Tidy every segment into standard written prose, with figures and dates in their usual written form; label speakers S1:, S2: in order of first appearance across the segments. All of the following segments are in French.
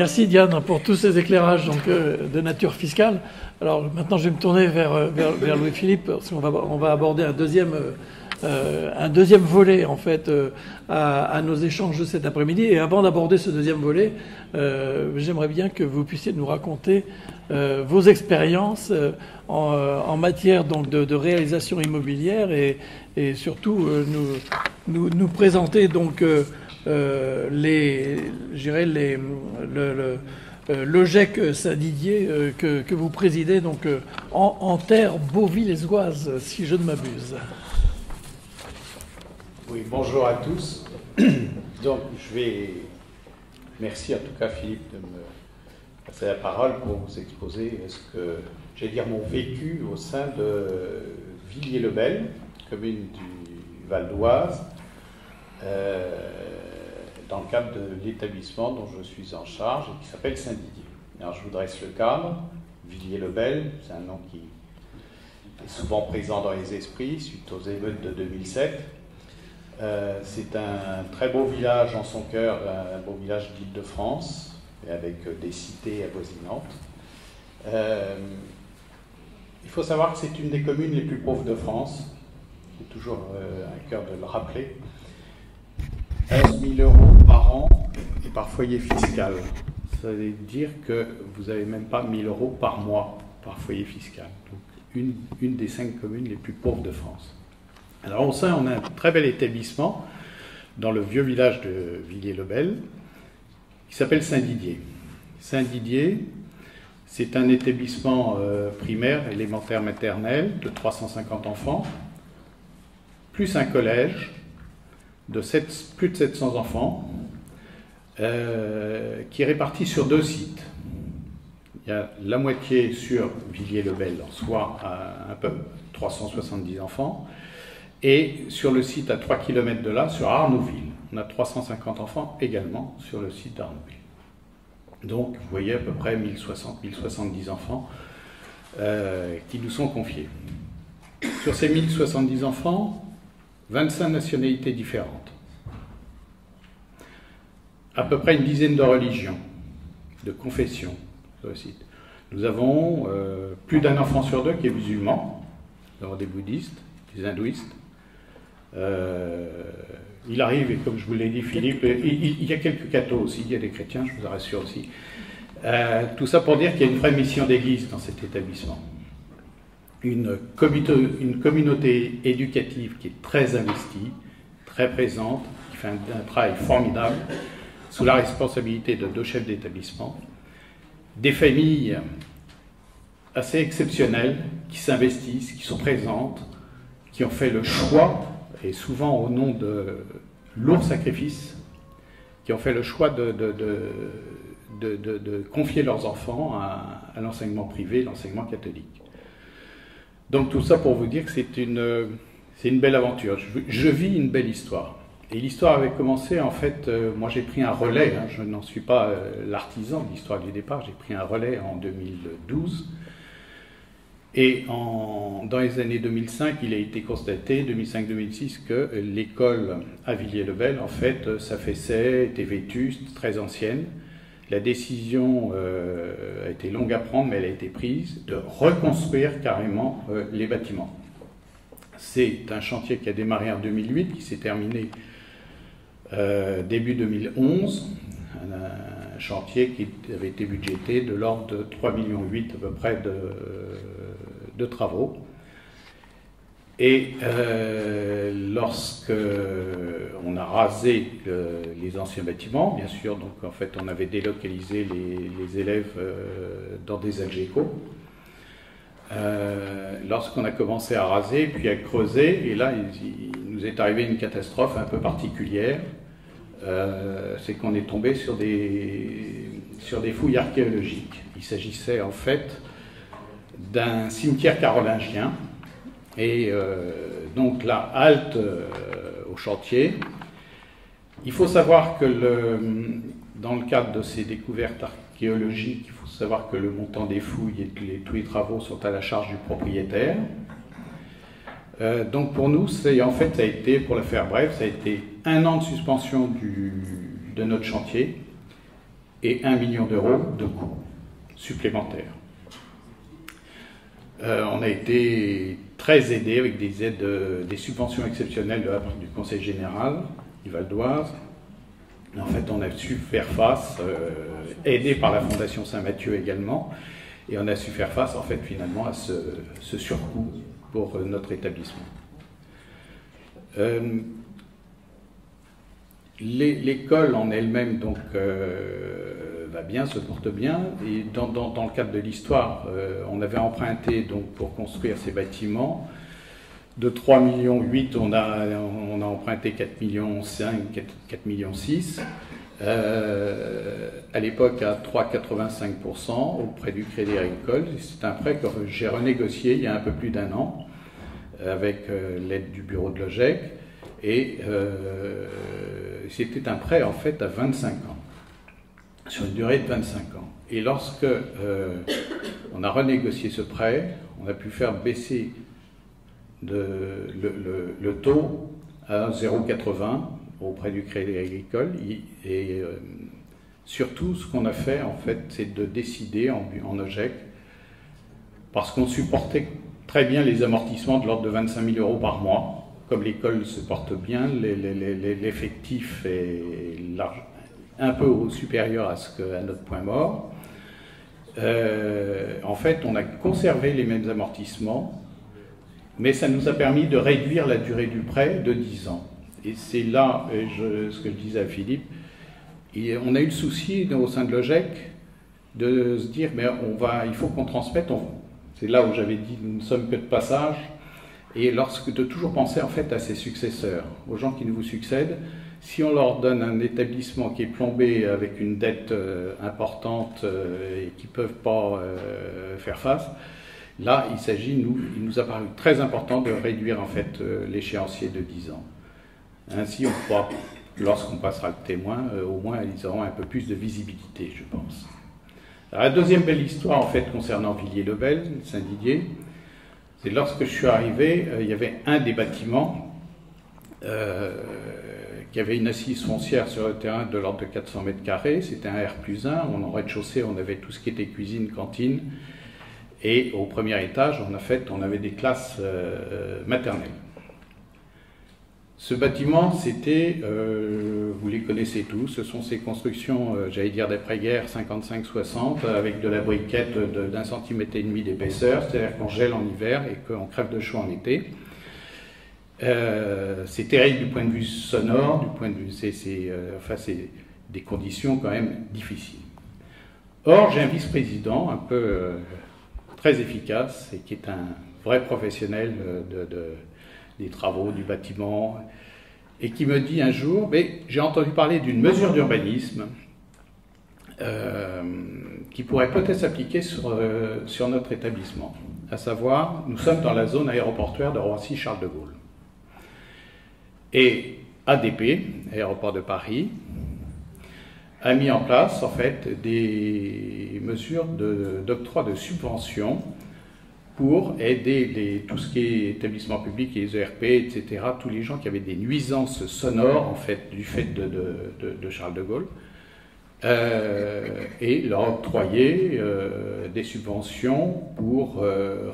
S1: Merci Diane pour tous ces éclairages donc, de nature fiscale. Alors maintenant je vais me tourner vers Louis-Philippe parce qu'on va aborder un deuxième volet en fait à nos échanges de cet après-midi. Et avant d'aborder ce deuxième volet, j'aimerais bien que vous puissiez nous raconter vos expériences en matière donc de réalisation immobilière et surtout nous présenter donc l'OGEC Saint-Didier que vous présidez donc en terre beauvillésoise, si je ne m'abuse.
S2: Oui, bonjour à tous. Donc, merci en tout cas Philippe de me passer la parole pour vous exposer mon vécu au sein de Villiers-le-Bel, commune du Val d'Oise, dans le cadre de l'établissement dont je suis en charge et qui s'appelle Saint-Didier. Alors, je vous dresse le cadre. Villiers-le-Bel, c'est un nom qui est souvent présent dans les esprits suite aux émeutes de 2007. C'est un très beau village en son cœur, un beau village d'Île-de-France, et avec des cités avoisinantes. Il faut savoir que c'est une des communes les plus pauvres de France. C'est toujours à cœur de le rappeler. 11 000 euros par an et par foyer fiscal. Ça veut dire que vous n'avez même pas 1 000 euros par mois par foyer fiscal. Donc une des 5 communes les plus pauvres de France. Alors au sein, on a un très bel établissement dans le vieux village de Villiers-le-Bel qui s'appelle Saint-Didier. Saint-Didier, c'est un établissement primaire, élémentaire, maternel de 350 enfants, plus un collège de plus de 700 enfants qui est réparti sur 2 sites. Il y a la moitié sur Villiers-le-Bel en soi, un peu 370 enfants, et sur le site à 3 km de là, sur Arnouville, on a 350 enfants également sur le site d'Arnouville. Donc, vous voyez à peu près 1070 enfants qui nous sont confiés. Sur ces 1070 enfants, 25 nationalités différentes. À peu près une dizaine de religions, de confessions sur le site. Nous avons plus d'un enfant sur 2 qui est musulman, nous avons des bouddhistes, des hindouistes. Il arrive, et comme je vous l'ai dit Philippe, il y a quelques cathos aussi, il y a des chrétiens, je vous en rassure aussi. Tout ça pour dire qu'il y a une vraie mission d'église dans cet établissement. Une communauté éducative qui est très investie, très présente, qui fait un travail formidable, sous la responsabilité de 2 chefs d'établissement, des familles assez exceptionnelles qui s'investissent, qui sont présentes, qui ont fait le choix, et souvent au nom de lourds sacrifices, qui ont fait le choix de confier leurs enfants à l'enseignement privé, l'enseignement catholique. Donc tout ça pour vous dire que c'est une belle aventure. Je vis une belle histoire. Et l'histoire avait commencé, en fait, moi j'ai pris un relais, je n'en suis pas l'artisan de l'histoire du départ, j'ai pris un relais en 2012. Et dans les années 2005, il a été constaté, 2005-2006, que l'école à Villiers-le-Bel, en fait, s'affaissait, était vétuste, très ancienne. La décision a été longue à prendre, mais elle a été prise, de reconstruire carrément les bâtiments. C'est un chantier qui a démarré en 2008, qui s'est terminé début 2011, un chantier qui avait été budgété de l'ordre de 3,8 millions à peu près de travaux. Et lorsque on a rasé les anciens bâtiments, bien sûr, donc en fait on avait délocalisé les élèves dans des algécos. Lorsqu'on a commencé à raser, puis à creuser, et là il nous est arrivé une catastrophe un peu particulière, c'est qu'on est tombé sur des fouilles archéologiques. Il s'agissait en fait d'un cimetière carolingien, et donc là, halte au chantier. Il faut savoir que dans le cadre de ces découvertes archéologiques, il faut savoir que le montant des fouilles et tous les travaux sont à la charge du propriétaire. Donc pour nous, ça a été, pour le faire bref, ça a été 1 an de suspension de notre chantier, et 1 million d'euros de coûts supplémentaires. On a été très aidé avec des aides, des subventions exceptionnelles du Conseil général du Val d'Oise. En fait, on a su faire face, aidé par la Fondation Saint-Mathieu également, et on a su faire face, en fait, finalement, à ce surcoût pour notre établissement. L'école en elle-même, donc, va bien, se porte bien, et dans le cadre de l'histoire, on avait emprunté, donc, pour construire ces bâtiments. De 3,8 millions, on a emprunté 4,5 millions, 4,6 millions. À l'époque, à 3,85% auprès du Crédit Agricole. C'est un prêt que j'ai renégocié il y a un peu plus d'1 an avec l'aide du bureau de l'OGEC. Et c'était un prêt, en fait, à 25 ans, sur une durée de 25 ans. Et lorsque on a renégocié ce prêt, on a pu faire baisser le taux à 0,80 auprès du Crédit Agricole. Et surtout, ce qu'on a fait, en fait, c'est de décider en OGEC, parce qu'on supportait très bien les amortissements de l'ordre de 25 000 euros par mois. Comme l'école se porte bien, l'effectif est un peu supérieur à notre point mort. En fait, on a conservé les mêmes amortissements, mais ça nous a permis de réduire la durée du prêt de 10 ans. Et c'est là, ce que je disais à Philippe, on a eu le souci au sein de l'OGEC de se dire, mais il faut qu'on transmette. C'est là où j'avais dit, nous ne sommes que de passage. Et de toujours penser en fait à ses successeurs, aux gens qui nous succèdent. Si on leur donne un établissement qui est plombé avec une dette importante et qui ne peuvent pas faire face, là il nous a paru très important de réduire en fait l'échéancier de 10 ans. Ainsi on pourra, lorsqu'on passera le témoin, au moins ils auront un peu plus de visibilité, je pense. Alors, la deuxième belle histoire en fait concernant Villiers-le-Bel, Saint-Didier, c'est lorsque je suis arrivé, il y avait un des bâtiments qui avait une assise foncière sur le terrain de l'ordre de 400 mètres carrés. C'était un R+1. En rez-de-chaussée, on avait tout ce qui était cuisine, cantine. Et au premier étage, on avait des classes maternelles. Ce bâtiment, c'était, vous les connaissez tous, ce sont ces constructions, j'allais dire d'après-guerre, 55-60, avec de la briquette d'1,5 cm d'épaisseur, c'est-à-dire qu'on gèle en hiver et qu'on crève de chaud en été. C'est terrible du point de vue sonore, du point de vue, c'est des conditions quand même difficiles. Or, j'ai un vice-président un peu très efficace et qui est un vrai professionnel des travaux, du bâtiment, et qui me dit un jour, mais j'ai entendu parler d'une mesure d'urbanisme qui pourrait peut-être s'appliquer sur notre établissement, à savoir, nous sommes dans la zone aéroportuaire de Roissy-Charles de Gaulle. Et ADP, Aéroport de Paris, a mis en place en fait des mesures d'octroi de subventions pour aider tout ce qui est établissement public et les ERP, etc., tous les gens qui avaient des nuisances sonores, en fait, du fait de Charles de Gaulle, et leur octroyer des subventions pour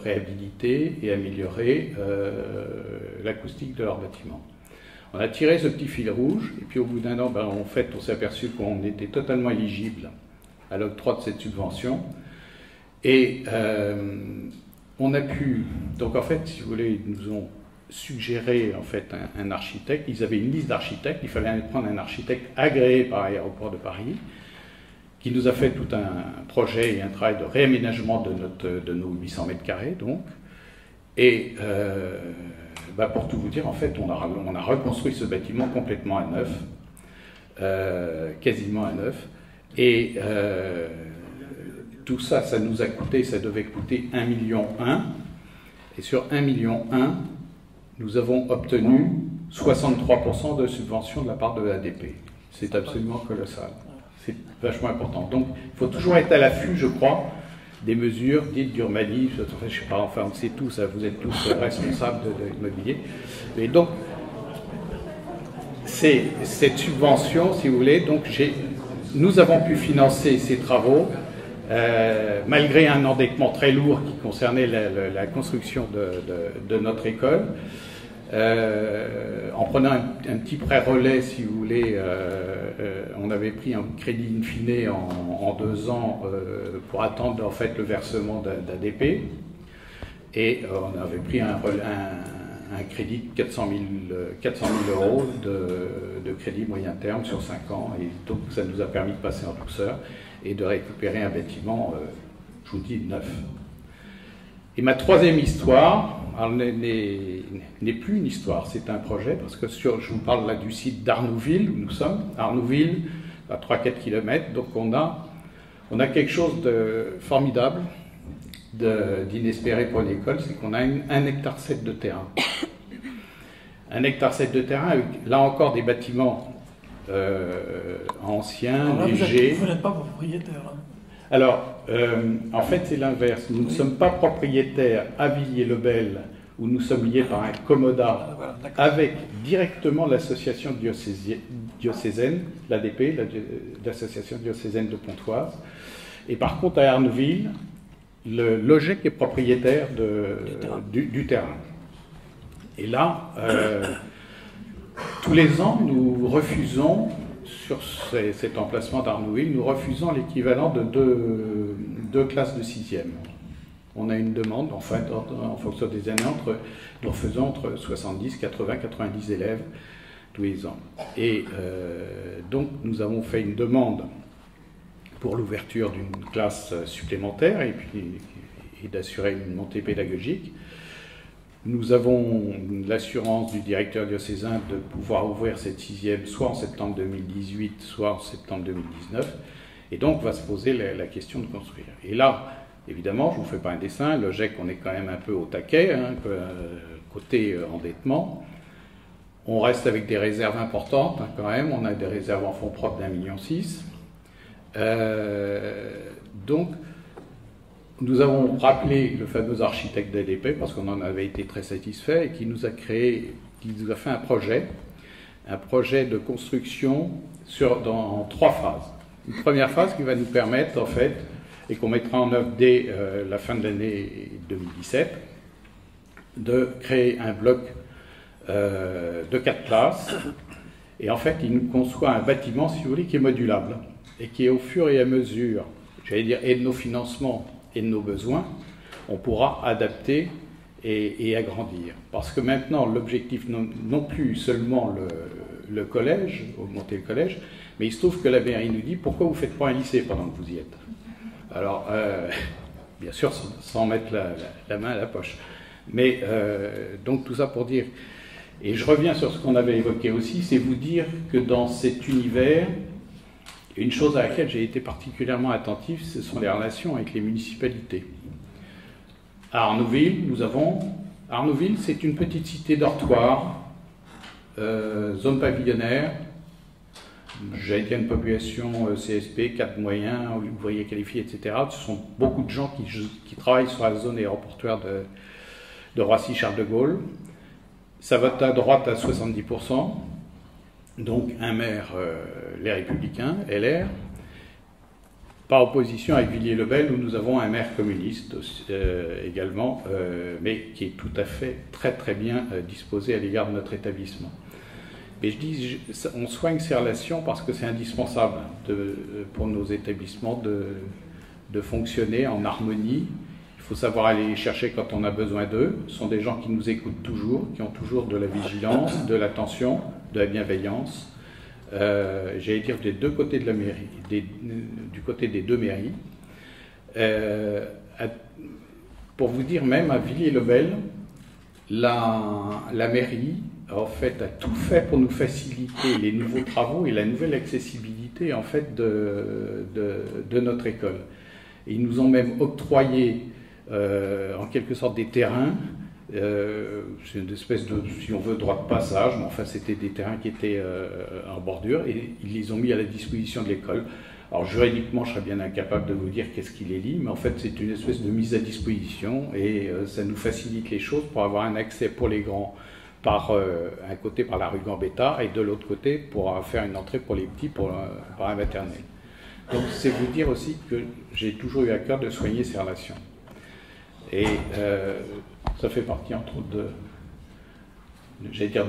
S2: réhabiliter et améliorer l'acoustique de leur bâtiment. On a tiré ce petit fil rouge, et puis au bout d'1 an, en fait, on s'est aperçu qu'on était totalement éligible à l'octroi de cette subvention, et on a pu, donc en fait, si vous voulez, ils nous ont suggéré en fait un architecte. Ils avaient une liste d'architectes. Il fallait prendre un architecte agréé par l'Aéroport de Paris, qui nous a fait tout un projet et un travail de réaménagement de nos 800 mètres carrés, donc. Et pour tout vous dire, en fait, on a reconstruit ce bâtiment complètement à neuf, quasiment à neuf, et tout ça, ça nous a coûté, ça devait coûter 1,1 million. Et sur 1,1 million, nous avons obtenu 63% de subvention de la part de l'ADP. C'est absolument colossal. C'est vachement important. Donc, il faut toujours être à l'affût, je crois, des mesures dites d'urbanisme. Je sais pas, enfin, on sait tous, vous êtes tous responsables de l'immobilier. Et donc, c'est cette subvention, si vous voulez, donc nous avons pu financer ces travaux malgré un endettement très lourd qui concernait la construction de notre école. En prenant un petit prêt relais, si vous voulez, on avait pris un crédit in fine en 2 ans pour attendre en fait le versement d'ADP, et on avait pris un crédit de 400 000 euros de crédit moyen terme sur 5 ans, et donc ça nous a permis de passer en douceur et de récupérer un bâtiment, je vous dis, neuf. Et ma troisième histoire n'est plus une histoire, c'est un projet, parce que je vous parle là du site d'Arnouville, où nous sommes. Arnouville, à 3-4 km, donc on a quelque chose de formidable, d'inespéré pour une école, c'est qu'on a 1,7 hectare de terrain. 1,7 hectare de terrain, avec là encore des bâtiments anciens,
S1: alors là,
S2: légers.
S1: Vous n'êtes pas propriétaire. Hein.
S2: Alors, en fait, c'est l'inverse. Nous ne sommes pas propriétaires à Villiers-le-Bel, où nous sommes liés par un commodat avec directement l'association diocésaine, l'ADP, l'association diocésaine de Pontoise. Et par contre, à Arnouville, le LOGEC est propriétaire du terrain. Et là, tous les ans, nous refusons, sur cet emplacement d'Arnouville, nous refusons l'équivalent de deux classes de 6e. On a une demande, en fait, en fonction des années, nous refaisons entre 70, 80, 90 élèves tous les ans. Et donc, nous avons fait une demande pour l'ouverture d'une classe supplémentaire et d'assurer une montée pédagogique. Nous avons l'assurance du directeur diocésain de pouvoir ouvrir cette 6e soit en septembre 2018, soit en septembre 2019. Et donc, va se poser la question de construire. Et là, évidemment, je ne vous fais pas un dessin, le GEC, on est quand même un peu au taquet, hein, côté endettement. On reste avec des réserves importantes, hein, quand même. On a des réserves en fonds propres d'1,6 million. Donc, nous avons rappelé le fameux architecte d'ADP parce qu'on en avait été très satisfait et qui nous a fait un projet de construction en 3 phases. Une première phase qui va nous permettre, en fait, et qu'on mettra en œuvre dès la fin de l'année 2017, de créer un bloc de 4 classes. Et en fait, il nous conçoit un bâtiment, si vous voulez, qui est modulable et qui est au fur et à mesure, j'allais dire, et de nos financements et de nos besoins, on pourra adapter et agrandir. Parce que maintenant, l'objectif, non plus seulement le collège, augmenter le collège, mais il se trouve que la mairie nous dit, pourquoi vous ne faites pas un lycée pendant que vous y êtes? Alors, bien sûr, sans mettre la main à la poche. Mais, donc tout ça pour dire, et je reviens sur ce qu'on avait évoqué aussi, c'est vous dire que dans cet univers, une chose à laquelle j'ai été particulièrement attentif, ce sont les relations avec les municipalités. À Arnouville, Arnouville, c'est une petite cité dortoir, zone pavillonnaire. J'ai été une population CSP, 4 moyens, ouvriers qualifiés, etc. Ce sont beaucoup de gens qui travaillent sur la zone aéroportuaire de Roissy-Charles de Gaulle. Ça va à droite à 70%. Donc un maire, les Républicains, LR, par opposition avec Villiers-le-Bel, où nous avons un maire communiste également, mais qui est tout à fait très très bien disposé à l'égard de notre établissement. Mais je dis, on soigne ces relations parce que c'est indispensable pour nos établissements de fonctionner en harmonie. Il faut savoir aller les chercher quand on a besoin d'eux. Ce sont des gens qui nous écoutent toujours, qui ont toujours de la vigilance, de l'attention, de la bienveillance. J'allais dire des deux côtés de la mairie, du côté des deux mairies. Pour vous dire, même à Villiers-le-Bel, la mairie en fait a tout fait pour nous faciliter les nouveaux travaux et la nouvelle accessibilité en fait de notre école. Et ils nous ont même octroyé en quelque sorte des terrains. C'est une espèce de, si on veut, droit de passage, mais enfin c'était des terrains qui étaient en bordure et ils les ont mis à la disposition de l'école. Alors juridiquement, je serais bien incapable de vous dire qu'est-ce qui les lie, mais en fait c'est une espèce de mise à disposition et ça nous facilite les choses pour avoir un accès pour les grands par un côté par la rue Gambetta et de l'autre côté pour faire une entrée pour les petits par la maternelle. Donc c'est vous dire aussi que j'ai toujours eu à cœur de soigner ces relations. Et ça fait partie entre autres de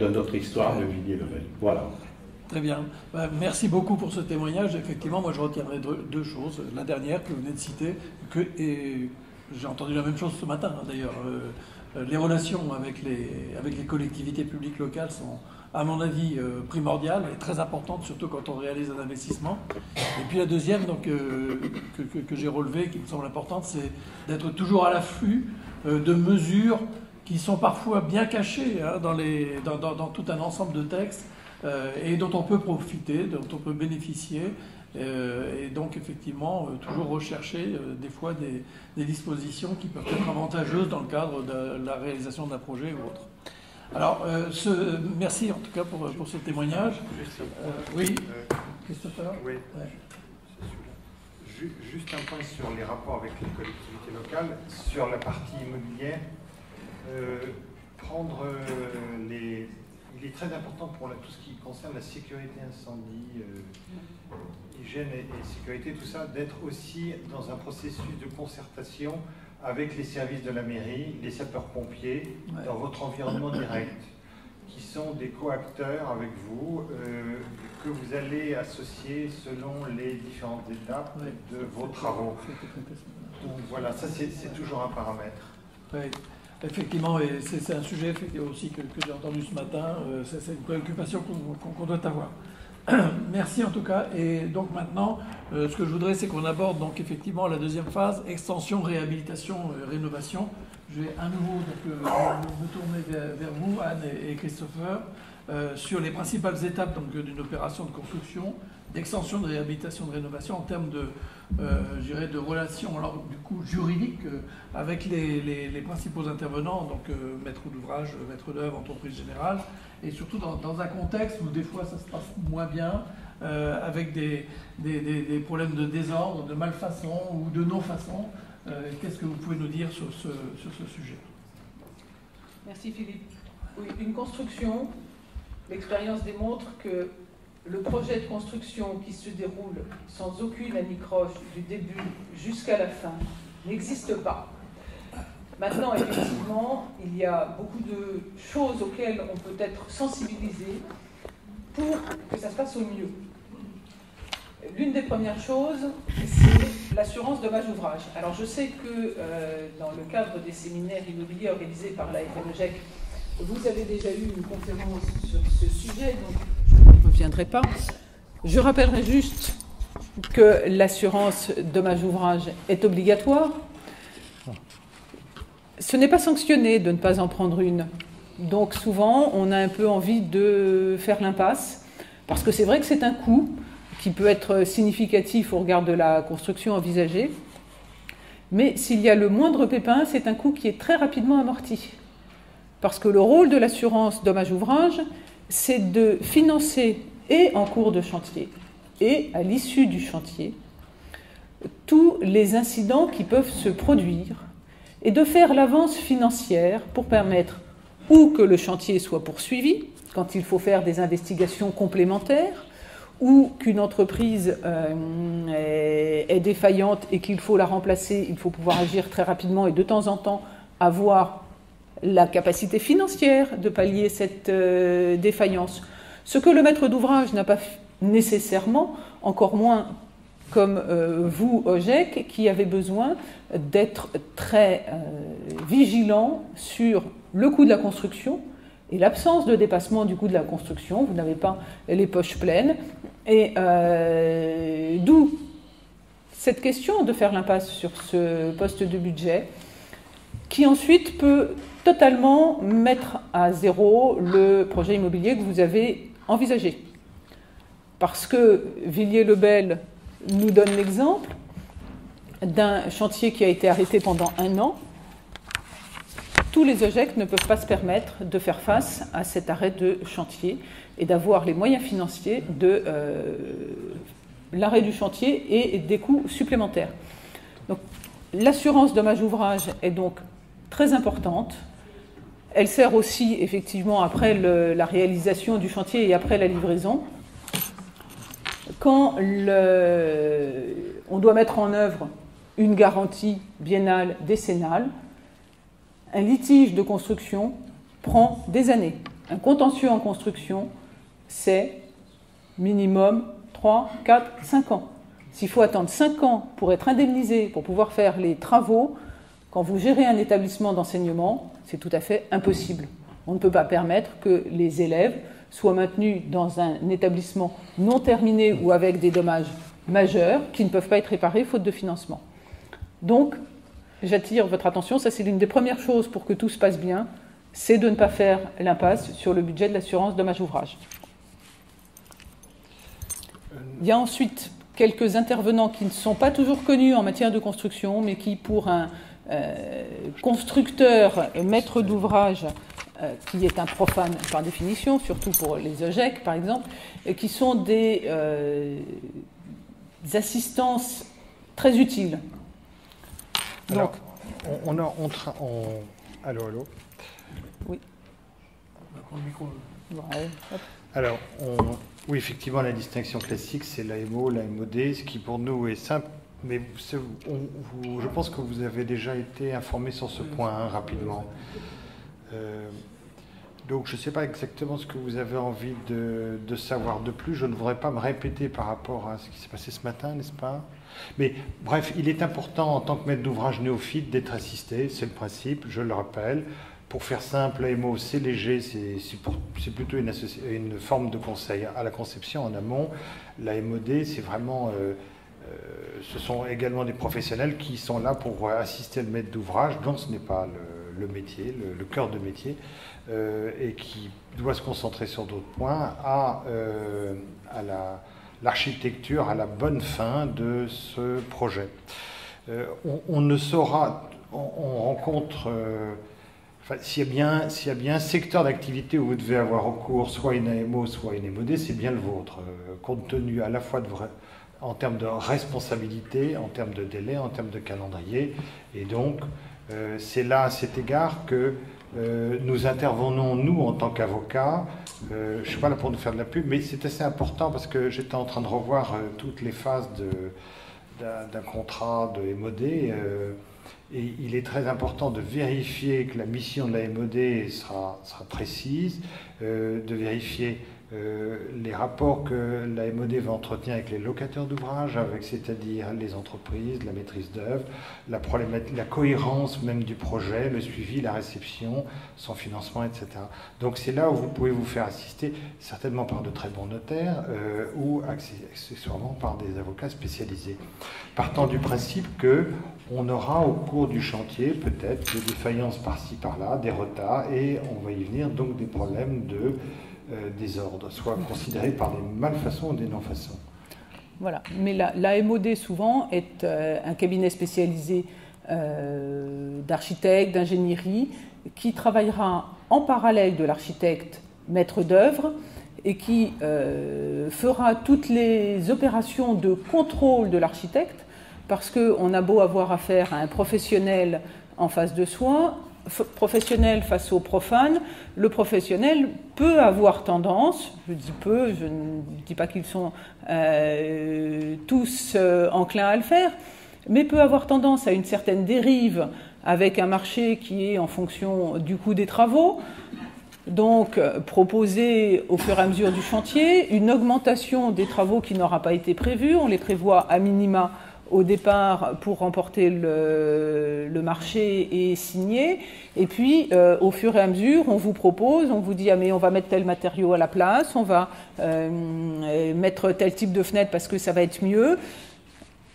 S2: notre histoire de Villiers-le-Bel. Voilà.
S1: Très bien. Merci beaucoup pour ce témoignage. Effectivement, moi je retiendrai deux choses. La dernière que vous venez de citer, et j'ai entendu la même chose ce matin d'ailleurs. Les relations avec les collectivités publiques locales sont, à mon avis, primordiales et très importantes, surtout quand on réalise un investissement. Et puis la deuxième donc, que j'ai relevée, qui me semble importante, c'est d'être toujours à l'affût de mesures qui sont parfois bien cachées hein, dans tout un ensemble de textes et dont on peut profiter, dont on peut bénéficier. Et donc effectivement toujours rechercher des fois des dispositions qui peuvent être avantageuses dans le cadre de la réalisation d'un projet ou autre. Alors merci en tout cas pour ce témoignage. Oui, Christopher.
S3: Oui. Ouais. Juste un point sur les rapports avec les collectivités locales, sur la partie immobilière. Il est très important pour tout ce qui concerne la sécurité incendie, hygiène et sécurité, tout ça, d'être aussi dans un processus de concertation avec les services de la mairie, les sapeurs-pompiers, dans votre environnement direct, qui sont des co-acteurs avec vous, que vous allez associer selon les différentes étapes de vos travaux. Donc voilà, ça c'est toujours un paramètre.
S1: Oui. Effectivement, et c'est un sujet aussi que j'ai entendu ce matin, c'est une préoccupation qu'on doit avoir. Merci en tout cas. Et donc maintenant, ce que je voudrais, c'est qu'on aborde donc effectivement la deuxième phase, extension, réhabilitation, rénovation. Je vais à nouveau me tourner vers vous, Anne et Christopher, sur les principales étapes d'une opération de construction, d'extension, de réhabilitation, de rénovation en termes de relations alors, du coup, juridiques avec les principaux intervenants, donc maître d'ouvrage, maître d'œuvre, entreprise générale, et surtout dans un contexte où des fois ça se passe moins bien, avec des problèmes de désordre, de malfaçon ou de non-façon. Qu'est-ce que vous pouvez nous dire sur ce sujet?
S4: Merci Philippe. Oui, une construction, l'expérience démontre que le projet de construction qui se déroule sans aucune anicroche du début jusqu'à la fin n'existe pas. Maintenant, effectivement, il y a beaucoup de choses auxquelles on peut être sensibilisé pour que ça se passe au mieux. L'une des premières choses, c'est l'assurance dommage ouvrage. Alors je sais que dans le cadre des séminaires immobiliers organisés par la FMEGEC, vous avez déjà eu une conférence sur ce sujet, donc je n'y reviendrai pas. Je rappellerai juste que l'assurance dommage ouvrage est obligatoire. Ce n'est pas sanctionné de ne pas en prendre une. Donc souvent, on a un peu envie de faire l'impasse, parce que c'est vrai que c'est un coût qui peut être significatif au regard de la construction envisagée. Mais s'il y a le moindre pépin, c'est un coût qui est très rapidement amorti. Parce que le rôle de l'assurance dommage ouvrage, c'est de financer et en cours de chantier et à l'issue du chantier tous les incidents qui peuvent se produire et de faire l'avance financière pour permettre ou que le chantier soit poursuivi quand il faut faire des investigations complémentaires, ou qu'une entreprise est défaillante et qu'il faut la remplacer, il faut pouvoir agir très rapidement et de temps en temps avoir la capacité financière de pallier cette défaillance. Ce que le maître d'ouvrage n'a pas nécessairement, encore moins comme vous, OGEC, qui avez besoin d'être très vigilant sur le coût de la construction et l'absence de dépassement du coût de la construction. Vous n'avez pas les poches pleines. Et d'où cette question de faire l'impasse sur ce poste de budget qui ensuite peut totalement mettre à zéro le projet immobilier que vous avez envisagé. Parce que Villiers-le-Bel nous donne l'exemple d'un chantier qui a été arrêté pendant 1 an. Tous les OGEC ne peuvent pas se permettre de faire face à cet arrêt de chantier et d'avoir les moyens financiers de l'arrêt du chantier et des coûts supplémentaires. Donc, l'assurance dommage ouvrage est donc très importante. Elle sert aussi effectivement après la réalisation du chantier et après la livraison. quand on doit mettre en œuvre une garantie biennale, décennale, un litige de construction prend des années. Un contentieux en construction, c'est minimum 3, 4, 5 ans. S'il faut attendre 5 ans pour être indemnisé, pour pouvoir faire les travaux, quand vous gérez un établissement d'enseignement, c'est tout à fait impossible. On ne peut pas permettre que les élèves soient maintenus dans un établissement non terminé ou avec des dommages majeurs qui ne peuvent pas être réparés faute de financement. Donc, j'attire votre attention, ça c'est l'une des premières choses pour que tout se passe bien, c'est de ne pas faire l'impasse sur le budget de l'assurance dommages ouvrages. Il y a ensuite quelques intervenants qui ne sont pas toujours connus en matière de construction, mais qui, pour un constructeur, maître d'ouvrage, qui est un profane par définition, surtout pour les OGEC par exemple, qui sont des assistances très utiles.
S3: Alors,
S4: donc,
S3: allô, allô.
S4: Oui. Ouais.
S3: Alors, oui, effectivement, la distinction classique, c'est l'AMO, l'AMOD, ce qui pour nous est simple, mais je pense que vous avez déjà été informé sur ce point rapidement. Donc, je ne sais pas exactement ce que vous avez envie de savoir de plus. Je ne voudrais pas me répéter par rapport à ce qui s'est passé ce matin, n'est-ce pas? Mais bref, il est important en tant que maître d'ouvrage néophyte d'être assisté, c'est le principe, je le rappelle. Pour faire simple, l'AMO, c'est léger, c'est plutôt une forme de conseil à la conception en amont. L'AMOD, c'est vraiment... ce sont également des professionnels qui sont là pour assister le maître d'ouvrage, dont ce n'est pas le métier, le cœur de métier, et qui doit se concentrer sur d'autres points à l'architecture, à la bonne fin de ce projet. On ne saura, on rencontre... s'il y a bien un secteur d'activité où vous devez avoir recours soit une AMO, soit une MOD, c'est bien le vôtre, compte tenu à la fois en termes de responsabilité, en termes de délai, en termes de calendrier. Et donc, c'est là, à cet égard, que nous intervenons, nous, en tant qu'avocats. Je ne suis pas là pour nous faire de la pub, mais c'est assez important parce que j'étais en train de revoir toutes les phases d'un contrat de MOD. Et il est très important de vérifier que la mission de la MOD sera précise, de vérifier les rapports que la MOD va entretenir avec les locataires d'ouvrage, c'est-à-dire les entreprises, la maîtrise d'œuvre, la cohérence même du projet, le suivi, la réception, son financement, etc. Donc c'est là où vous pouvez vous faire assister, certainement par de très bons notaires ou accessoirement par des avocats spécialisés. Partant du principe qu'on aura au cours du chantier peut-être des défaillances par-ci par-là, des retards, et on va y venir donc des problèmes de désordre, soit considérés par des malfaçons ou des non-façons.
S4: Voilà, mais la MOD souvent est un cabinet spécialisé d'architectes, d'ingénierie, qui travaillera en parallèle de l'architecte maître d'œuvre et qui fera toutes les opérations de contrôle de l'architecte, parce qu'on a beau avoir affaire à un professionnel en face de soi, professionnel face au profane, le professionnel peut avoir tendance, je dis peu, je ne dis pas qu'ils sont tous enclins à le faire, mais peut avoir tendance à une certaine dérive avec un marché qui est en fonction du coût des travaux. Donc, proposer au fur et à mesure du chantier une augmentation des travaux qui n'aura pas été prévue, on les prévoit à minima au départ pour remporter le marché et signer. Et puis, au fur et à mesure, on vous propose, on vous dit « Ah mais on va mettre tel matériau à la place, on va mettre tel type de fenêtre parce que ça va être mieux ».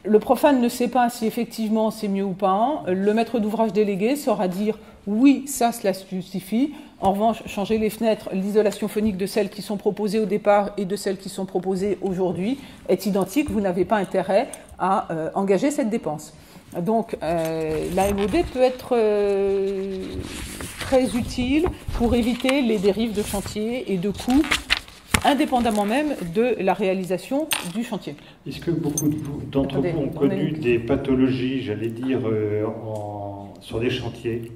S4: Le profane ne sait pas si effectivement c'est mieux ou pas. Le maître d'ouvrage délégué saura dire « Oui, ça, cela se justifie ». En revanche, changer les fenêtres, l'isolation phonique de celles qui sont proposées au départ et de celles qui sont proposées aujourd'hui est identique. Vous n'avez pas intérêt à engager cette dépense. Donc, la MOD peut être très utile pour éviter les dérives de chantier et de coûts, indépendamment même de la réalisation du chantier.
S3: Est-ce que beaucoup d'entre vous ont connu des pathologies, j'allais dire, sur des chantiers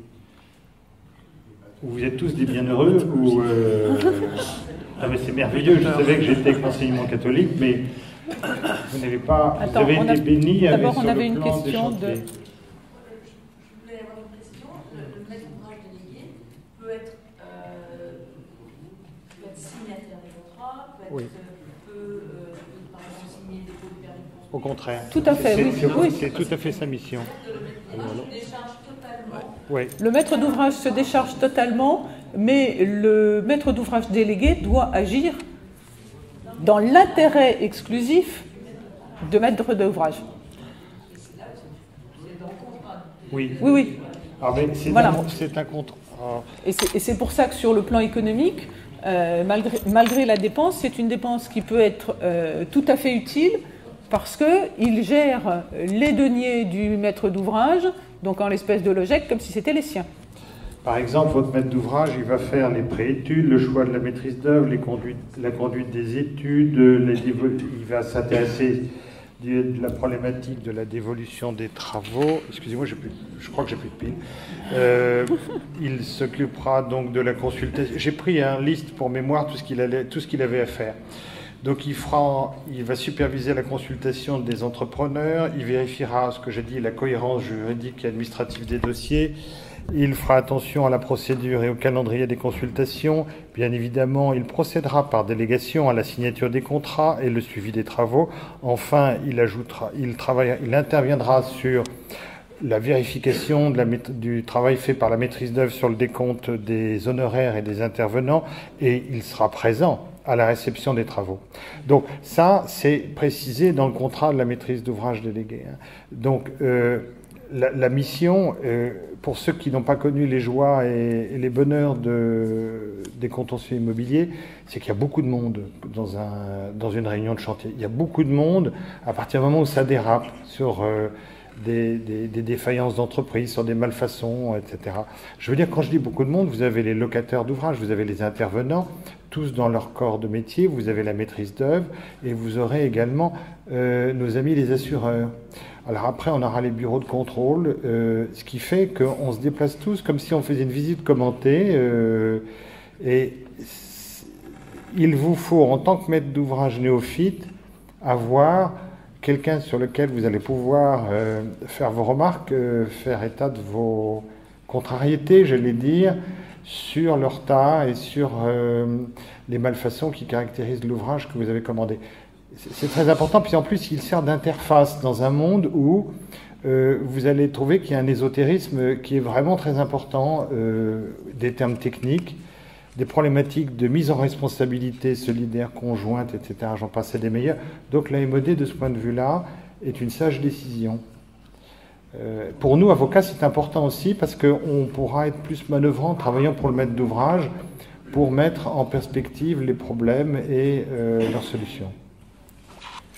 S3: où vous êtes tous des bienheureux ou Ah mais c'est merveilleux, je savais que j'étais avec l'enseignement catholique, mais Vous n'avez pas.
S4: Attends,
S3: vous avez été béni avec
S4: d'abord,
S3: sur
S4: on avait
S3: le
S4: une
S3: plan
S4: question
S3: des chantiers.
S5: Je voulais avoir une précision. Le maître d'ouvrage délégué peut être signataire des contrats, peut par exemple signer des dépôts de permis de construire.
S3: Au contraire.
S4: Tout à fait, oui.
S3: C'est tout à fait sa mission.
S5: Le maître d'ouvrage se décharge totalement.
S3: Oui.
S4: Le maître d'ouvrage se décharge totalement, mais le maître d'ouvrage délégué doit agir dans l'intérêt exclusif de maître d'ouvrage.
S3: Oui.
S4: Oui, oui.
S3: Ah, mais c'est
S4: Voilà.
S3: un contrat.
S4: Et c'est pour ça que sur le plan économique, malgré la dépense, c'est une dépense qui peut être tout à fait utile parce qu'il gère les deniers du maître d'ouvrage, donc en l'espèce de Logec, comme si c'était les siens.
S3: Par exemple, votre maître d'ouvrage, il va faire les préétudes, le choix de la maîtrise d'œuvre, la conduite des études, il va s'intéresser de la problématique de la dévolution des travaux. Excusez-moi, je crois que j'ai plus de piles. Il s'occupera donc de la consultation. J'ai pris une liste pour mémoire tout ce qu'il avait à faire. Donc il va superviser la consultation des entrepreneurs, il vérifiera, ce que j'ai dit, la cohérence juridique et administrative des dossiers. Il fera attention à la procédure et au calendrier des consultations. Bien évidemment, il procédera par délégation à la signature des contrats et le suivi des travaux. Enfin, il interviendra sur la vérification du travail fait par la maîtrise d'œuvre sur le décompte des honoraires et des intervenants, et il sera présent à la réception des travaux. Donc ça, c'est précisé dans le contrat de la maîtrise d'ouvrage déléguée. Donc la mission, pour ceux qui n'ont pas connu les joies et les bonheurs des contentieux immobiliers, c'est qu'il y a beaucoup de monde dans une réunion de chantier. Il y a beaucoup de monde à partir du moment où ça dérape sur des défaillances d'entreprise, sur des malfaçons, etc. Je veux dire, quand je dis beaucoup de monde, vous avez les locataires d'ouvrage, vous avez les intervenants, tous dans leur corps de métier, vous avez la maîtrise d'œuvre, et vous aurez également nos amis les assureurs. Alors après, on aura les bureaux de contrôle, ce qui fait qu'on se déplace tous comme si on faisait une visite commentée, et il vous faut, en tant que maître d'ouvrage néophyte, avoir quelqu'un sur lequel vous allez pouvoir faire vos remarques, faire état de vos contrariétés, j'allais dire, sur le retard et sur les malfaçons qui caractérisent l'ouvrage que vous avez commandé. C'est très important, puis en plus, il sert d'interface dans un monde où vous allez trouver qu'il y a un ésotérisme qui est vraiment très important, des termes techniques, des problématiques de mise en responsabilité solidaire, conjointe, etc. J'en passais des meilleurs. Donc la MOD, de ce point de vue-là, est une sage décision. Pour nous, avocats, c'est important aussi parce qu'on pourra être plus manœuvrant en travaillant pour le maître d'ouvrage pour mettre en perspective les problèmes et leurs solutions.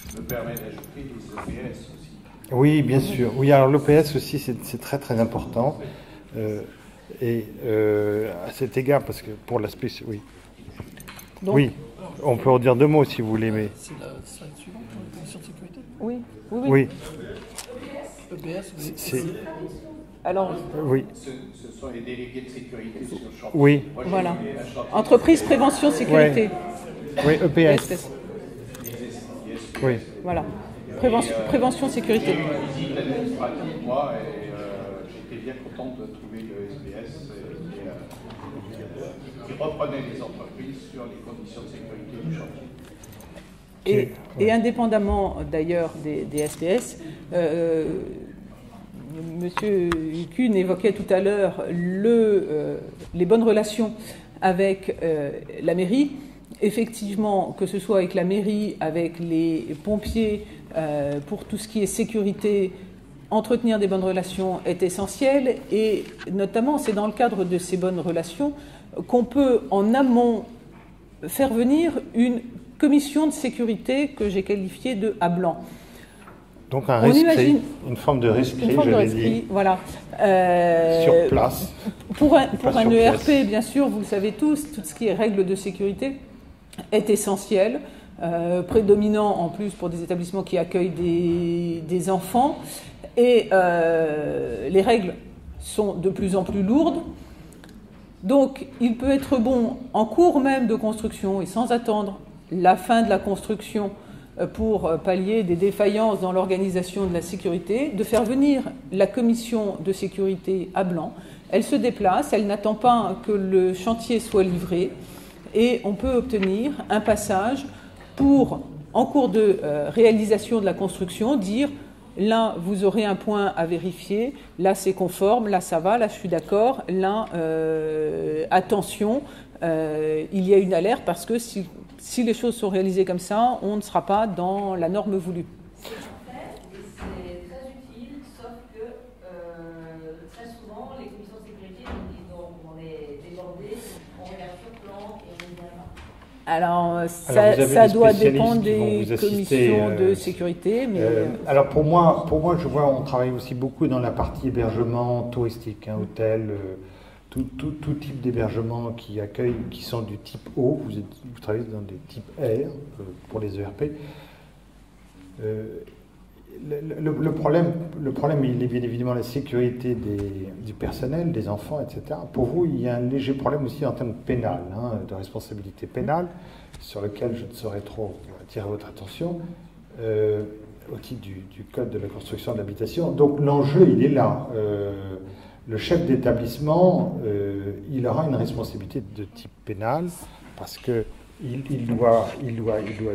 S2: Ça me permet d'ajouter les EPS aussi.
S3: Oui, bien sûr. Oui, alors l'EPS aussi, c'est très très important. Et à cet égard, parce que pour l'aspect, oui. Donc, oui, on peut en dire deux mots si vous voulez, mais...
S1: C'est la slide suivante, la commission de sécurité.
S4: Oui.
S3: Oui.
S1: EPS,
S3: c'est...
S4: Alors,
S3: oui.
S2: Ce sont les délégués de sécurité sur le chantier.
S3: Oui.
S2: Moi,
S4: voilà. Entreprise, prévention, sécurité.
S3: Ouais. Oui, EPS. Oui.
S4: Voilà. Prévention, sécurité.
S2: Moi, j'étais bien content de trouver le SBS qui reprenait les entreprises sur les conditions de sécurité du chantier.
S4: Et indépendamment d'ailleurs des SPS, Monsieur Kuhn évoquait tout à l'heure les bonnes relations avec la mairie. Effectivement, que ce soit avec la mairie, avec les pompiers, pour tout ce qui est sécurité, entretenir des bonnes relations est essentiel. Et notamment, c'est dans le cadre de ces bonnes relations qu'on peut en amont faire venir une commission de sécurité que j'ai qualifiée de à blanc.
S3: Donc un rescrit, une forme de rescrit,
S4: dire. Voilà.
S3: Sur place.
S4: Pour un ERP, bien sûr, vous le savez tous, tout ce qui est règles de sécurité est essentiel, prédominant en plus pour des établissements qui accueillent des enfants. Et les règles sont de plus en plus lourdes. Donc, il peut être bon, en cours même de construction et sans attendre la fin de la construction, pour pallier des défaillances dans l'organisation de la sécurité, de faire venir la commission de sécurité à Blanc. Elle se déplace, elle n'attend pas que le chantier soit livré et on peut obtenir un passage pour, en cours de réalisation de la construction, dire là vous aurez un point à vérifier, là c'est conforme, là ça va, là je suis d'accord, là attention, il y a une alerte parce que si les choses sont réalisées comme ça, on ne sera pas dans la norme voulue.
S5: C'est parfait et c'est très utile, sauf que très souvent, les commissions de sécurité nous disent on est débordé, on regarde sur plan et on ne vient pas.
S4: Alors ça doit dépendre des commissions de sécurité. Mais
S6: alors pour moi, je vois, on travaille aussi beaucoup dans la partie hébergement touristique, hôtel, tout type d'hébergement qui sont du type O. Vous travaillez dans des types R pour les ERP. Le problème, il est bien évidemment la sécurité du personnel, des enfants, etc. Pour vous, il y a un léger problème aussi en termes pénal, de responsabilité pénale, sur lequel je ne saurais trop attirer votre attention, au titre du Code de la construction de l'habitation. Donc l'enjeu, il est là. Le chef d'établissement, il aura une responsabilité de type pénal, parce que il doit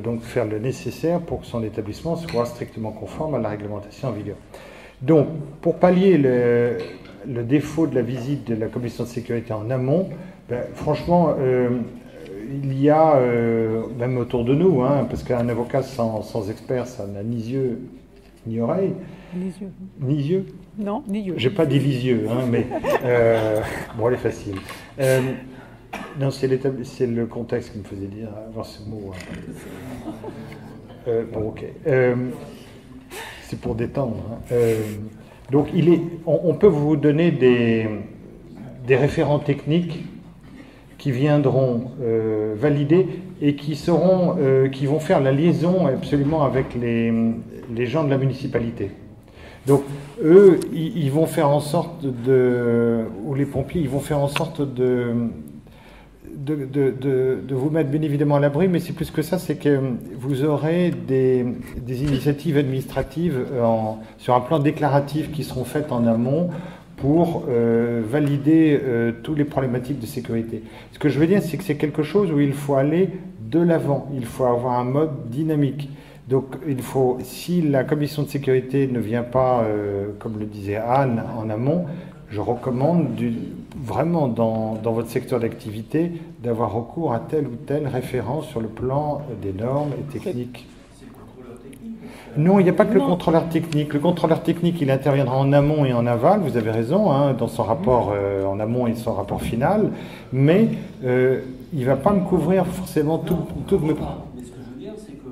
S6: donc faire le nécessaire pour que son établissement soit strictement conforme à la réglementation en vigueur. Donc, pour pallier le défaut de la visite de la commission de sécurité en amont, franchement, il y a, même autour de nous, parce qu'un avocat sans expert, ça n'a ni yeux ni oreilles. Ni yeux.
S4: Non, ni yeux.
S6: J'ai pas dit lisieux, mais bon, elle est facile. Non, c'est le contexte qui me faisait dire avoir ce mot. Bon, ok. C'est pour détendre. Donc, on peut vous donner des référents techniques qui viendront valider et qui vont faire la liaison absolument avec les gens de la municipalité. Donc, eux, ils vont faire en sorte ou les pompiers, ils vont faire en sorte de vous mettre bien évidemment à l'abri, mais c'est plus que ça, c'est que vous aurez des initiatives administratives sur un plan déclaratif qui seront faites en amont pour valider toutes les problématiques de sécurité. Ce que je veux dire, c'est que c'est quelque chose où il faut aller de l'avant, il faut avoir un mode dynamique. Donc, si la commission de sécurité ne vient pas, comme le disait Anne, en amont, je recommande vraiment dans votre secteur d'activité d'avoir recours à tel ou tel référent sur le plan des normes et techniques.
S7: C'est le contrôleur technique?
S6: Non, il n'y a pas que le contrôleur technique. Le contrôleur technique, il interviendra en amont et en aval, vous avez raison, dans son rapport en amont et son rapport final, mais il ne va pas me couvrir forcément tout le...
S7: Mais ce que je veux dire, c'est que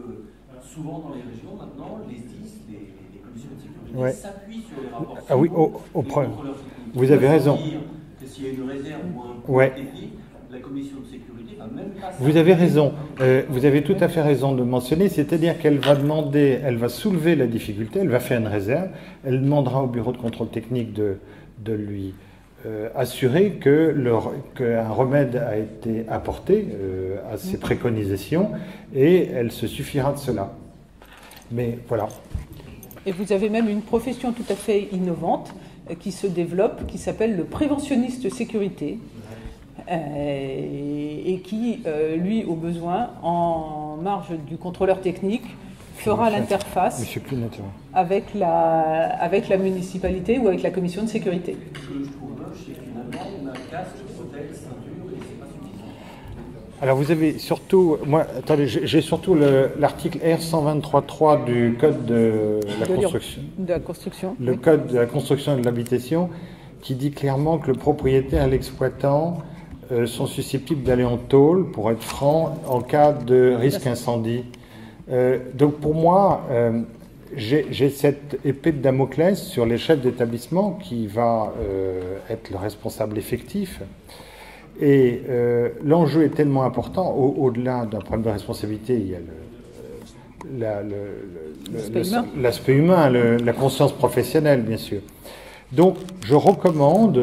S7: souvent dans les régions, maintenant, les SDIS, les commissions de sécurité,
S6: Ouais.
S7: s'appuient sur les rapports
S6: Ah oui, au
S7: problème.
S6: Vous avez raison.
S7: Que s'il y a une réserve ou un
S6: Ouais.
S7: point technique, la commission de sécurité va même pas...
S6: Vous avez raison. Vous avez tout à fait raison de le mentionner, c'est-à-dire qu'elle va soulever la difficulté, elle va faire une réserve, elle demandera au bureau de contrôle technique de lui assurer qu'un remède a été apporté à ses préconisations et elle se suffira de cela. Mais voilà.
S4: Et vous avez même une profession tout à fait innovante qui se développe, qui s'appelle le préventionniste sécurité, et qui, lui, au besoin, en marge du contrôleur technique, fera l'interface avec la municipalité ou avec la commission de sécurité.
S7: Ce que je trouve moche, c'est que finalement, on a un casque, protège, ceinture, et c'est pas suffisant.
S6: Alors vous avez surtout, j'ai surtout l'article R123.3 du Code de la construction. Le Code de la construction et de l'habitation qui dit clairement que le propriétaire et l'exploitant sont susceptibles d'aller en tôle, pour être franc, en cas de risque incendie. Donc pour moi, j'ai cette épée de Damoclès sur les chefs d'établissement qui va être le responsable effectif. Et l'enjeu est tellement important, au-delà d'un problème de responsabilité, il y a l'aspect humain, la conscience professionnelle, bien sûr. Donc, je recommande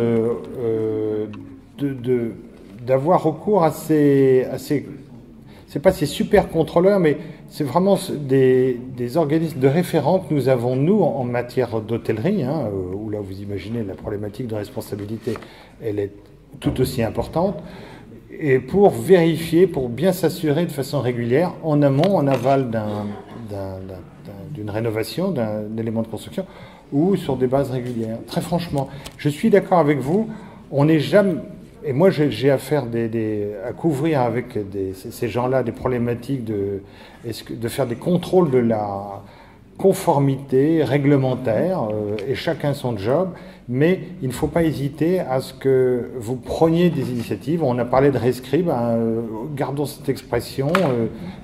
S6: d'avoir recours à ces c'est pas ces super contrôleurs, mais c'est vraiment des organismes de référence que nous avons, nous, en matière d'hôtellerie, hein, où là, vous imaginez, la problématique de responsabilité, elle est tout aussi importante, et pour vérifier, pour bien s'assurer de façon régulière, en amont, en aval d'une rénovation, d'un élément de construction, ou sur des bases régulières. Très franchement, je suis d'accord avec vous, on n'est jamais... Et moi, j'ai affaire à couvrir avec ces gens-là des problématiques de faire des contrôles de la conformité réglementaire, et chacun son job, mais il ne faut pas hésiter à ce que vous preniez des initiatives. On a parlé de rescribe, gardons cette expression,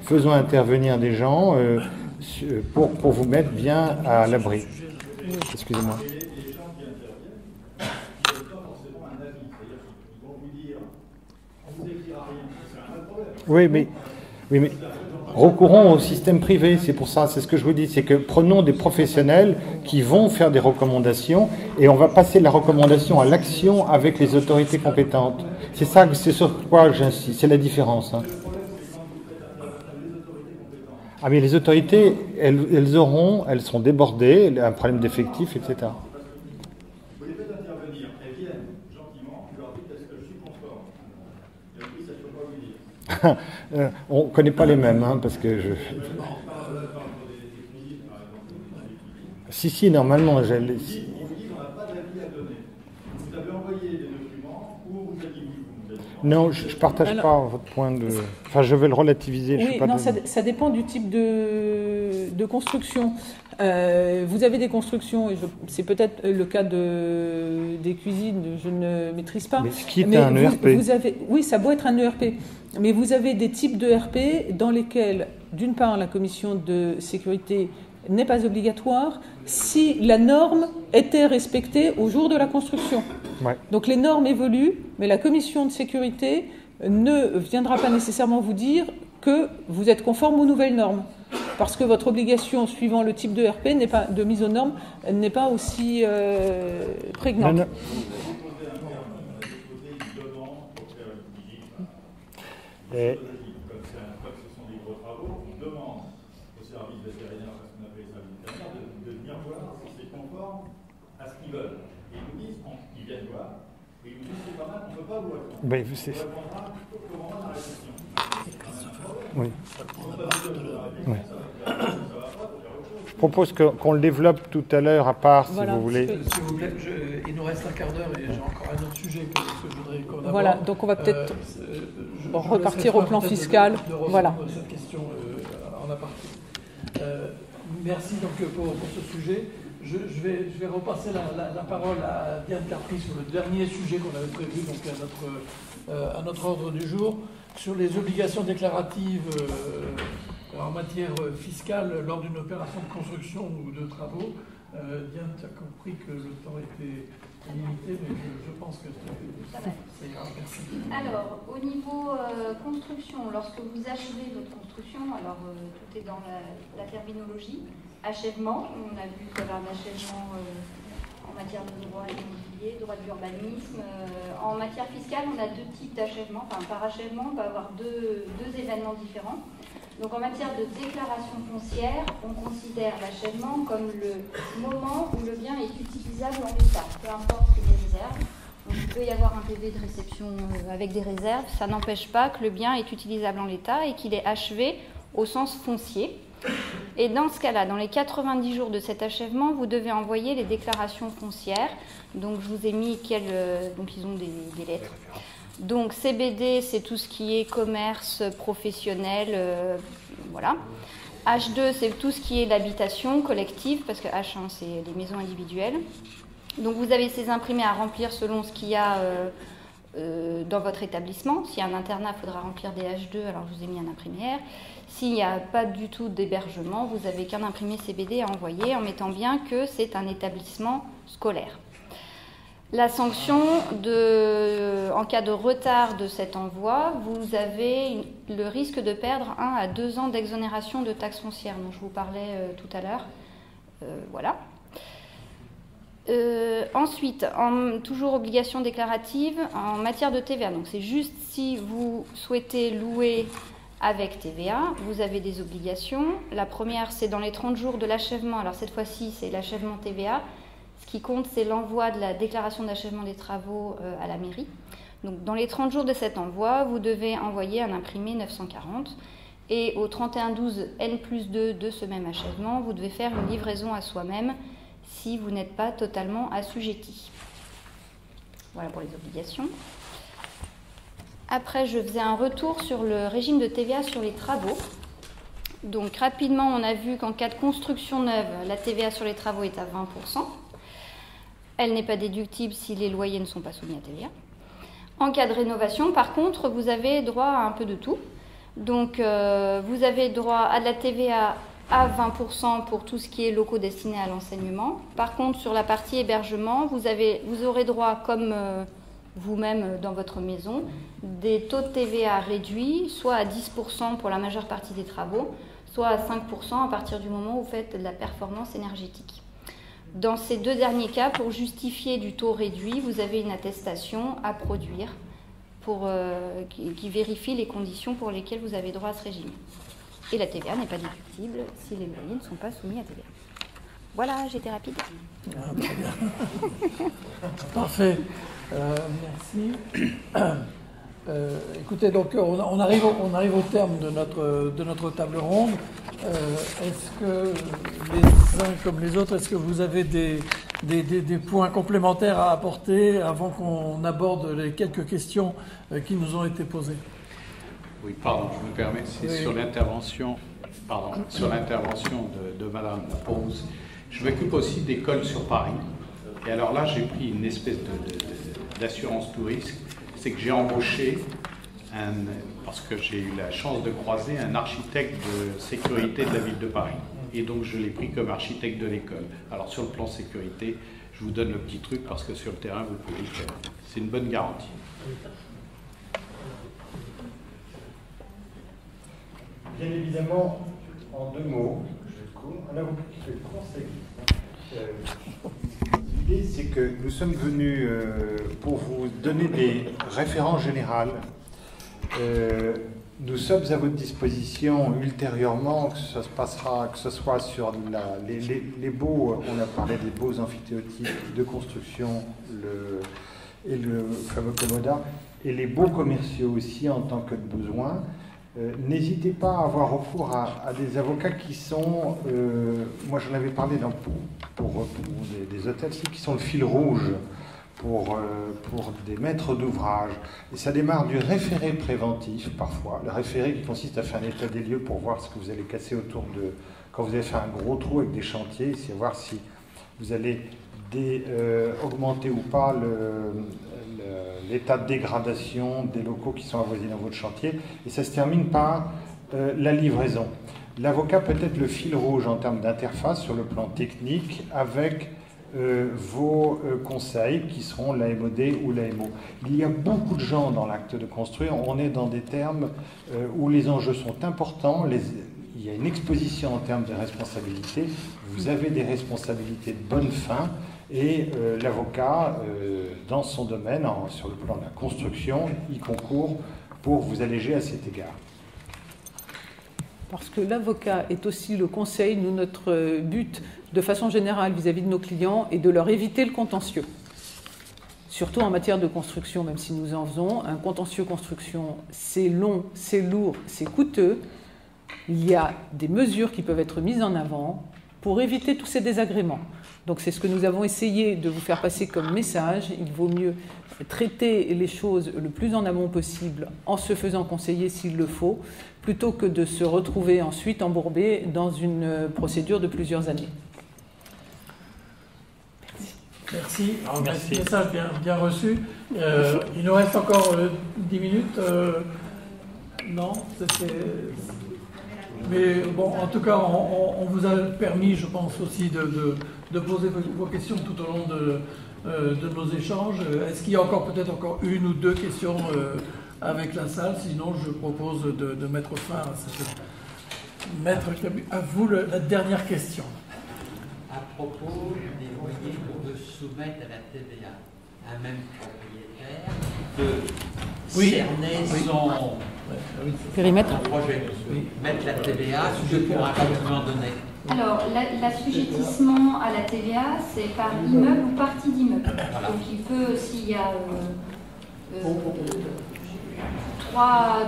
S6: faisons intervenir des gens pour vous mettre bien à l'abri. Excusez-moi. Oui, mais recourons au système privé, c'est pour ça, c'est ce que je vous dis, c'est que prenons des professionnels qui vont faire des recommandations et on va passer de la recommandation à l'action avec les autorités compétentes. C'est ça, c'est sur quoi j'insiste, c'est la différence. Hein. Ah mais les autorités, elles sont débordées, un problème d'effectifs, etc. On ne connaît pas les mêmes, hein, parce que je... Si, normalement, j'ai... Non, je ne partage pas votre point de... Enfin, je vais le relativiser.
S4: Oui, non, ça dépend du type de construction. Vous avez des constructions, et c'est peut-être le cas des cuisines, je ne maîtrise pas.
S6: Mais ce qui est un ERP.
S4: Oui, ça doit être un ERP. Mais vous avez des types d'ERP dans lesquels, d'une part, la commission de sécurité n'est pas obligatoire si la norme était respectée au jour de la construction.
S6: Ouais.
S4: Donc les normes évoluent, mais la commission de sécurité ne viendra pas nécessairement vous dire que vous êtes conforme aux nouvelles normes. Parce que votre obligation, suivant le type de RP, de mise aux normes, n'est pas aussi prégnante.
S6: Non. Et...
S8: Comme ce sont des gros travaux, on demande au service vétérinaire, parce qu'on appelle les services vétérinaires, de venir voir si c'est conforme à ce qu'ils veulent. Et ils nous disent, ils viennent voir, et ils nous disent c'est pas mal, on ne peut pas vous répondre.
S6: Ben,
S8: on répondra au moment de la réception.
S6: Oui. Oui. Je propose qu'on le développe tout à l'heure à part, si vous voulez.
S1: S'il vous plaît, il nous reste un quart d'heure et j'ai encore un autre sujet que je voudrais qu'on aborde.
S4: Voilà, donc on va peut-être repartir au plan fiscal. Voilà.
S1: Cette question en aparté. Merci donc pour ce sujet. Je vais repasser la parole à Diane Carpry sur le dernier sujet qu'on avait prévu, donc à notre ordre du jour, sur les obligations déclaratives en matière fiscale lors d'une opération de construction ou de travaux. Diane, tu as compris que le temps était limité, mais je pense que c'est grave. Merci.
S9: Alors, au niveau construction, lorsque vous achevez votre construction, alors tout est dans la terminologie. Achèvement, on a vu qu'il y avait un achèvement en matière de droit immobilier, droit de l'urbanisme. En matière fiscale, on a deux types d'achèvement. Enfin, par achèvement, on peut avoir deux événements différents. Donc en matière de déclaration foncière, on considère l'achèvement comme le moment où le bien est utilisable en l'état, peu importe les réserves. Donc il peut y avoir un PV de réception avec des réserves, ça n'empêche pas que le bien est utilisable en l'état et qu'il est achevé au sens foncier. Et dans ce cas-là, dans les 90 jours de cet achèvement, vous devez envoyer les déclarations foncières. Donc je vous ai mis donc ils ont des lettres. Donc CBD, c'est tout ce qui est commerce professionnel, voilà. H2, c'est tout ce qui est l'habitation collective, parce que H1, c'est les maisons individuelles. Donc vous avez ces imprimés à remplir selon ce qu'il y a dans votre établissement. S'il y a un internat, il faudra remplir des H2, alors je vous ai mis un imprimé R. S'il n'y a pas du tout d'hébergement, vous n'avez qu'un imprimé CBD à envoyer en mettant bien que c'est un établissement scolaire. La sanction, en cas de retard de cet envoi, vous avez le risque de perdre 1 à 2 ans d'exonération de taxes foncières, dont je vous parlais tout à l'heure. Voilà. Ensuite, toujours obligation déclarative en matière de TVA. Donc c'est juste si vous souhaitez louer avec TVA, vous avez des obligations. La première, c'est dans les 30 jours de l'achèvement. Alors cette fois-ci, c'est l'achèvement TVA. Ce qui compte, c'est l'envoi de la déclaration d'achèvement des travaux à la mairie. Donc dans les 30 jours de cet envoi, vous devez envoyer un imprimé 940. Et au 31/12 N+2 de ce même achèvement, vous devez faire une livraison à soi-même si vous n'êtes pas totalement assujetti. Voilà pour les obligations. Après, je faisais un retour sur le régime de TVA sur les travaux. Donc rapidement, on a vu qu'en cas de construction neuve, la TVA sur les travaux est à 20%. Elle n'est pas déductible si les loyers ne sont pas soumis à TVA. En cas de rénovation, par contre, vous avez droit à un peu de tout. Donc vous avez droit à de la TVA à 20% pour tout ce qui est locaux destinés à l'enseignement. Par contre, sur la partie hébergement, vous aurez droit, comme vous-même dans votre maison, des taux de TVA réduits, soit à 10% pour la majeure partie des travaux, soit à 5% à partir du moment où vous faites de la performance énergétique. Dans ces deux derniers cas, pour justifier du taux réduit, vous avez une attestation à produire qui vérifie les conditions pour lesquelles vous avez droit à ce régime. Et la TVA n'est pas déductible si les loyers ne sont pas soumis à TVA. Voilà, j'étais rapide.
S1: Ah, très bien. Parfait. Merci. Écoutez, donc on arrive au terme de notre table ronde. Est-ce que les uns comme les autres, est-ce que vous avez des points complémentaires à apporter avant qu'on aborde les quelques questions qui nous ont été posées?
S2: Oui, pardon, je me permets, c'est oui. Sur l'intervention de Madame Pose. Je m'occupe aussi d'écoles sur Paris. Et alors là, j'ai pris une espèce d'assurance tout risque. C'est que j'ai embauché, parce que j'ai eu la chance de croiser un architecte de sécurité de la ville de Paris. Et donc, je l'ai pris comme architecte de l'école. Alors, sur le plan sécurité, je vous donne le petit truc parce que sur le terrain, vous pouvez le faire. C'est une bonne garantie.
S6: Bien évidemment, en deux mots, un avocat qui fait conseil. L'idée, c'est que nous sommes venus pour vous donner des références générales. Nous sommes à votre disposition ultérieurement, que ce soit sur les baux, on a parlé des baux amphithéotiques de construction et le fameux commodat, et les baux commerciaux aussi en tant que de besoin. N'hésitez pas à avoir recours à des avocats qui sont, moi j'en avais parlé pour des hôtels, qui sont le fil rouge pour des maîtres d'ouvrage. Et ça démarre du référé préventif parfois, le référé qui consiste à faire un état des lieux pour voir ce que vous allez casser autour de, quand vous avez fait un gros trou avec des chantiers, c'est voir si vous allez augmenter ou pas l'état de dégradation des locaux qui sont avoisinés dans votre chantier. Et ça se termine par la livraison. L'avocat peut être le fil rouge en termes d'interface sur le plan technique avec vos conseils qui seront l'AMOD ou l'AMO. Il y a beaucoup de gens dans l'acte de construire. On est dans des termes où les enjeux sont importants. Il y a une exposition en termes de responsabilité. Vous avez des responsabilités de bonne fin. Et l'avocat, dans son domaine, sur le plan de la construction, y concourt pour vous alléger à cet égard.
S4: Parce que l'avocat est aussi le conseil. Nous, notre but, de façon générale, vis-à-vis de nos clients, est de leur éviter le contentieux. Surtout en matière de construction, même si nous en faisons. Un contentieux construction, c'est long, c'est lourd, c'est coûteux. Il y a des mesures qui peuvent être mises en avant pour éviter tous ces désagréments. Donc c'est ce que nous avons essayé de vous faire passer comme message. Il vaut mieux traiter les choses le plus en amont possible en se faisant conseiller s'il le faut, plutôt que de se retrouver ensuite embourbé dans une procédure de plusieurs années.
S1: Merci. Merci. Message bien reçu. Il nous reste encore 10 minutes. Non, mais bon, en tout cas, on vous a permis, je pense aussi, de poser vos questions tout au long de nos échanges. Est-ce qu'il y a peut-être encore une ou deux questions avec la salle? Sinon, je propose de mettre fin à cette... Maître, à vous la dernière question.
S10: À propos des loyers qu'on veut soumettre à la TVA, un même propriétaire peut cerner
S4: Périmètre.
S10: Un projet, mettre la TVA pour un document donné.
S9: Alors, l'assujettissement à la TVA, c'est par immeuble ou partie d'immeuble. Donc, il peut, s'il y a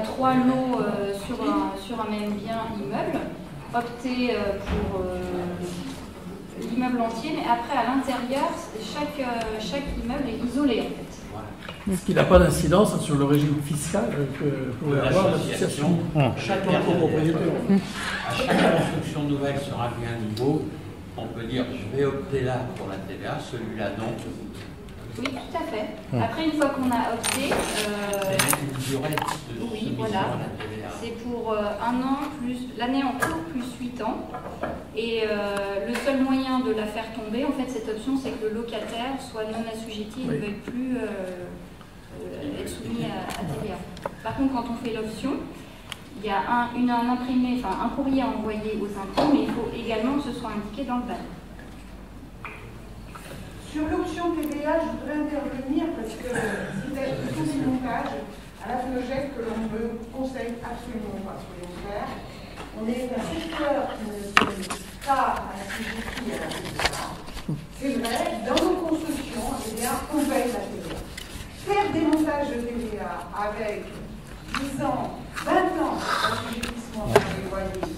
S9: trois lots sur un même bien immeuble, opter pour l'immeuble entier, mais après, à l'intérieur, chaque immeuble est isolé, en fait.
S1: Ce qui n'a pas d'incidence sur le régime fiscal que pourrait avoir l'association.
S10: Chaque
S1: copropriétaire.
S10: À chaque construction nouvelle sur un bien nouveau, on peut dire je vais opter là pour la TVA, celui-là non.
S9: Oui, tout à fait. Après, une fois qu'on a opté,
S10: c'est une durée de
S9: oui, voilà. C'est pour un an plus l'année en cours plus 8 ans. Et le seul moyen de la faire tomber, en fait, cette option, c'est que le locataire soit non assujetti et ne veuille plus être soumis à TVA. Par contre, quand on fait l'option, il y a un courrier à envoyer aux impôts, mais il faut également que ce soit indiqué dans le bail.
S11: Sur l'option TVA, je voudrais intervenir parce que c'est tous ces montages à la FNOGEC que l'on me conseille absolument pas de faire. On est un secteur qui ne se pas à la CGT et à la TVA. C'est vrai, dans nos constructions, on paye la TVA. Faire des montages de TVA avec 10 ans, 20 ans d'assujettissement sur les loyers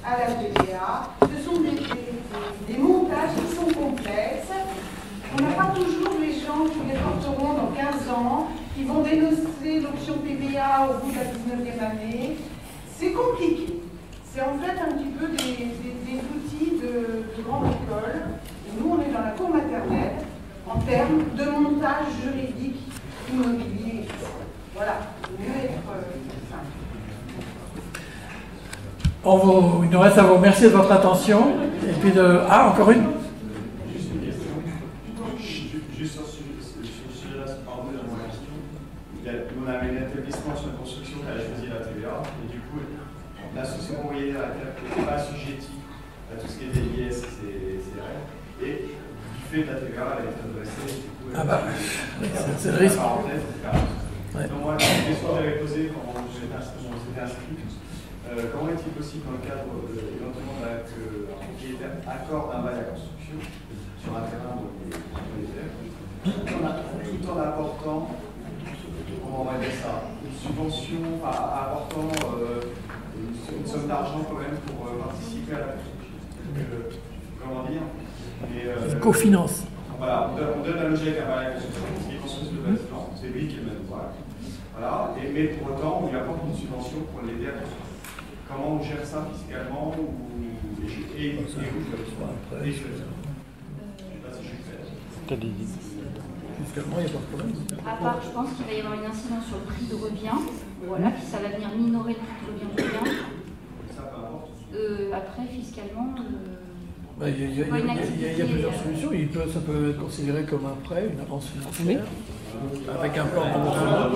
S11: à la TVA, ce sont des montages qui sont complexes. On n'a pas toujours les gens qui les porteront dans 15 ans, qui vont dénoncer l'option TVA au bout de la 19e année. C'est compliqué. C'est en fait un petit peu des outils de grande école. Et nous, on est dans la cour maternelle en termes de montage juridique immobilier. Voilà, il mieux être simple.
S1: Il nous reste à vous remercier de votre attention. Et puis encore une.
S12: Juste sur ce sujet-là, c'est pardon de la question. On avait un établissement sur une construction qui a choisi la TVA, et du coup, l'association propriétaire n'était pas assujettie à tout ce qui était IS et CRR, et du fait de la TVA, elle est adressée.
S1: C'est le risque.
S12: Donc, moi, la question que j'avais posée quand j'étais inscrit, comment est-il possible, dans le cadre éventuellement qu'un propriétaire accorde un bail à construction sur un terrain de propriétaire, tout en apportant, comment on va dire ça, une subvention, apportant une somme d'argent quand même pour participer à la construction. Comment dire
S1: une cofinance.
S12: Voilà, on donne à l'objet un bail à construction, qui construit le bâtiment, c'est lui qui est le maître d'ouvrage. Voilà, mais pour autant, on lui apporte une subvention pour l'aider à construire. Comment on gère ça fiscalement
S1: Fiscalement, il n'y a pas de problème.
S9: À part, je pense qu'il va y avoir une incidence sur le prix de revient. Voilà, puis ça va venir minorer le prix de revient du bien. Après, fiscalement,
S1: il y a plusieurs solutions. Ça peut être considéré comme un prêt, une avance financière, avec un plan de remboursement.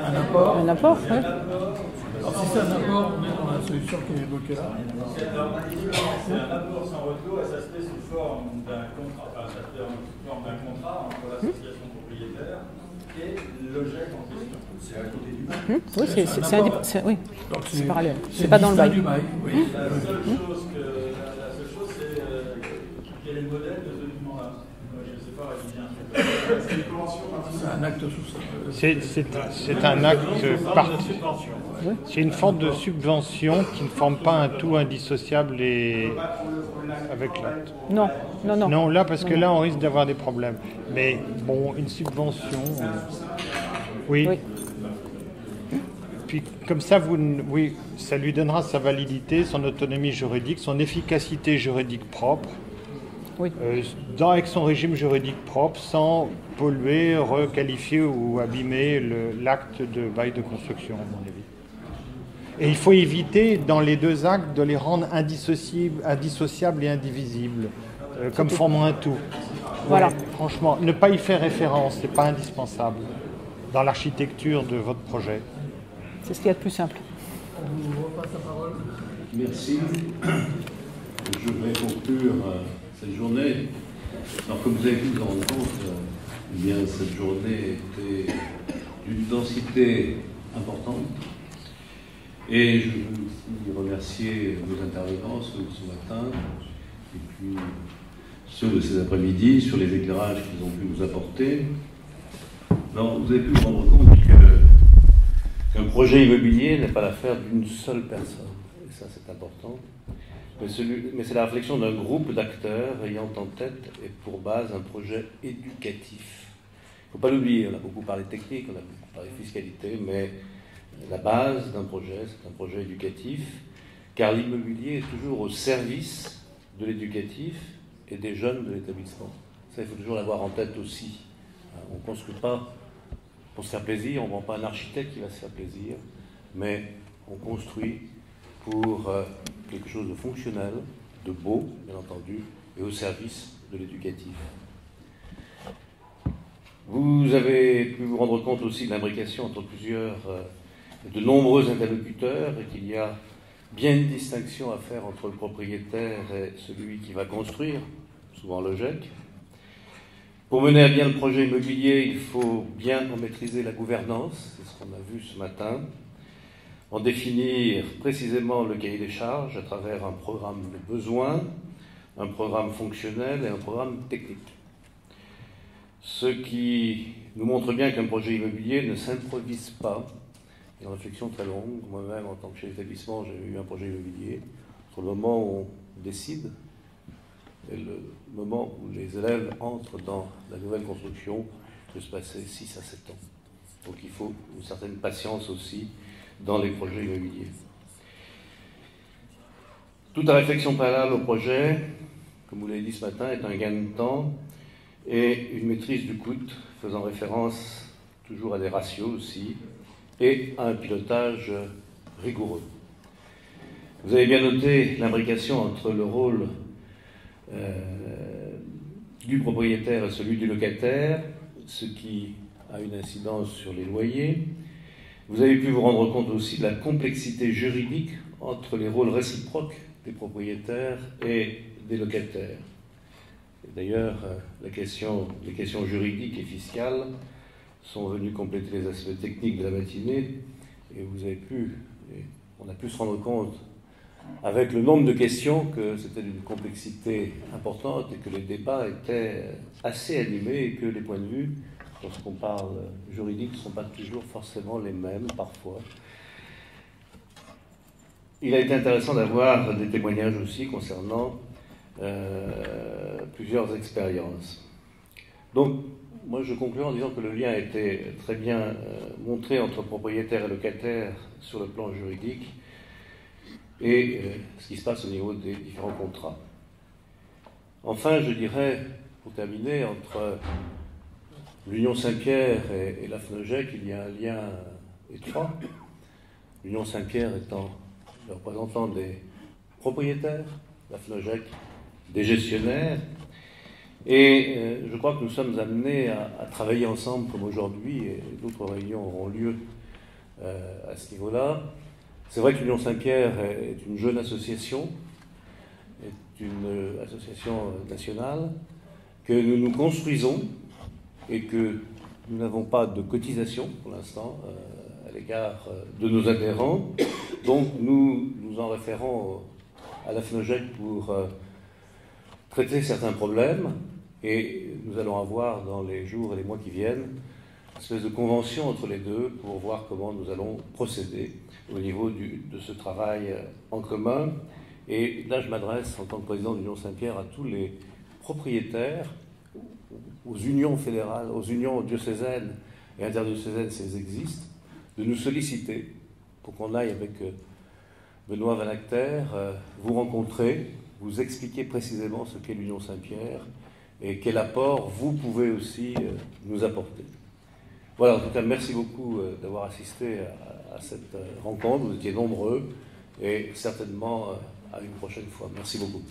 S1: Un apport.
S4: Un apport, oui.
S1: Alors si c'est un apport, on est dans la solution qui est évoquée là.
S8: C'est un apport sans retour et ça se fait sous forme d'un contrat, entre l'association propriétaire et l'objet en question. C'est à côté du bail.
S4: Oui, c'est parallèle. C'est pas dans le bail.
S8: Oui. La seule chose, c'est quel est le modèle de ce document-là. Je ne sais pas rédiger un truc.
S1: C'est un acte sous.
S6: C'est un acte parti. C'est une forme de subvention qui ne forme pas un tout indissociable avec l'acte.
S4: Non.
S6: Non, là, parce que là, on risque d'avoir des problèmes. Mais bon, une subvention, oui. Puis comme ça, ça lui donnera sa validité, son autonomie juridique, son efficacité juridique propre, avec son régime juridique propre, sans polluer, requalifier ou abîmer l'acte de bail de construction, à mon avis. Et il faut éviter, dans les deux actes, de les rendre indissociables et indivisibles, comme formant un tout.
S4: Voilà.
S6: Franchement, ne pas y faire référence, ce n'est pas indispensable dans l'architecture de votre projet.
S4: C'est ce qu'il y a de plus simple.
S1: On vous repasse la parole.
S13: Merci. Je vais conclure cette journée. Alors, comme vous avez pu vous rendre compte, Eh bien, cette journée était d'une densité importante. Et je veux aussi remercier nos intervenants, ceux de ce matin, et puis ceux de ces après-midi, sur les éclairages qu'ils ont pu nous apporter. Alors, vous avez pu vous rendre compte qu'un projet immobilier n'est pas l'affaire d'une seule personne, et ça c'est important, mais c'est la réflexion d'un groupe d'acteurs ayant en tête et pour base un projet éducatif. Il ne faut pas l'oublier, on a beaucoup parlé technique, on a beaucoup parlé fiscalité, mais la base d'un projet, c'est un projet éducatif, car l'immobilier est toujours au service de l'éducatif et des jeunes de l'établissement. Ça, il faut toujours l'avoir en tête aussi. On ne construit pas pour se faire plaisir, on ne vend pas un architecte qui va se faire plaisir, mais on construit pour quelque chose de fonctionnel, de beau, bien entendu, et au service de l'éducatif. Vous avez pu vous rendre compte aussi de l'imbrication entre de nombreux interlocuteurs et qu'il y a bien une distinction à faire entre le propriétaire et celui qui va construire, souvent le GEC. Pour mener à bien le projet immobilier, il faut bien en maîtriser la gouvernance, c'est ce qu'on a vu ce matin, en définir précisément le cahier des charges à travers un programme de besoins, un programme fonctionnel et un programme technique. Ce qui nous montre bien qu'un projet immobilier ne s'improvise pas. Il y a une réflexion très longue. Moi-même, en tant que chef d'établissement, j'ai eu un projet immobilier. Entre le moment où on décide et le moment où les élèves entrent dans la nouvelle construction, il peut se passer 6 à 7 ans. Donc il faut une certaine patience aussi dans les projets immobiliers. Toute la réflexion préalable au projet, comme vous l'avez dit ce matin, est un gain de temps et une maîtrise du coût, faisant référence toujours à des ratios aussi, et à un pilotage rigoureux. Vous avez bien noté l'imbrication entre le rôle du propriétaire et celui du locataire, ce qui a une incidence sur les loyers. Vous avez pu vous rendre compte aussi de la complexité juridique entre les rôles réciproques des propriétaires et des locataires. Et d'ailleurs, les questions juridiques et fiscales sont venues compléter les aspects techniques de la matinée, et on a pu se rendre compte avec le nombre de questions que c'était d'une complexité importante et que les débats étaient assez animés et que les points de vue, lorsqu'on parle juridique, ne sont pas toujours forcément les mêmes parfois. Il a été intéressant d'avoir des témoignages aussi concernant plusieurs expériences. Donc, moi je conclue en disant que le lien a été très bien montré entre propriétaire et locataire sur le plan juridique et ce qui se passe au niveau des différents contrats. Enfin, je dirais, pour terminer, entre l'Union Saint-Pierre et la FNOGEC, il y a un lien étroit. L'Union Saint-Pierre étant le représentant des propriétaires, la FNOGEC des gestionnaires, et je crois que nous sommes amenés à travailler ensemble comme aujourd'hui, et d'autres réunions auront lieu à ce niveau-là. C'est vrai que l'Union Saint-Pierre est une jeune association, est une association nationale, que nous nous construisons et que nous n'avons pas de cotisation pour l'instant à l'égard de nos adhérents. Donc nous nous en référons à la FNOGEC pour traiter certains problèmes, et nous allons avoir dans les jours et les mois qui viennent une espèce de convention entre les deux pour voir comment nous allons procéder au niveau de ce travail en commun. Et là, je m'adresse en tant que président de l'Union Saint-Pierre à tous les propriétaires, aux unions fédérales, aux unions diocésaines et interdiocésaines si elles existent, de nous solliciter pour qu'on aille avec Benoît Van Acter vous rencontrer, vous expliquer précisément ce qu'est l'Union Saint-Pierre et quel apport vous pouvez aussi nous apporter. Voilà, en tout cas, merci beaucoup d'avoir assisté à cette rencontre. Vous étiez nombreux et certainement à une prochaine fois. Merci beaucoup.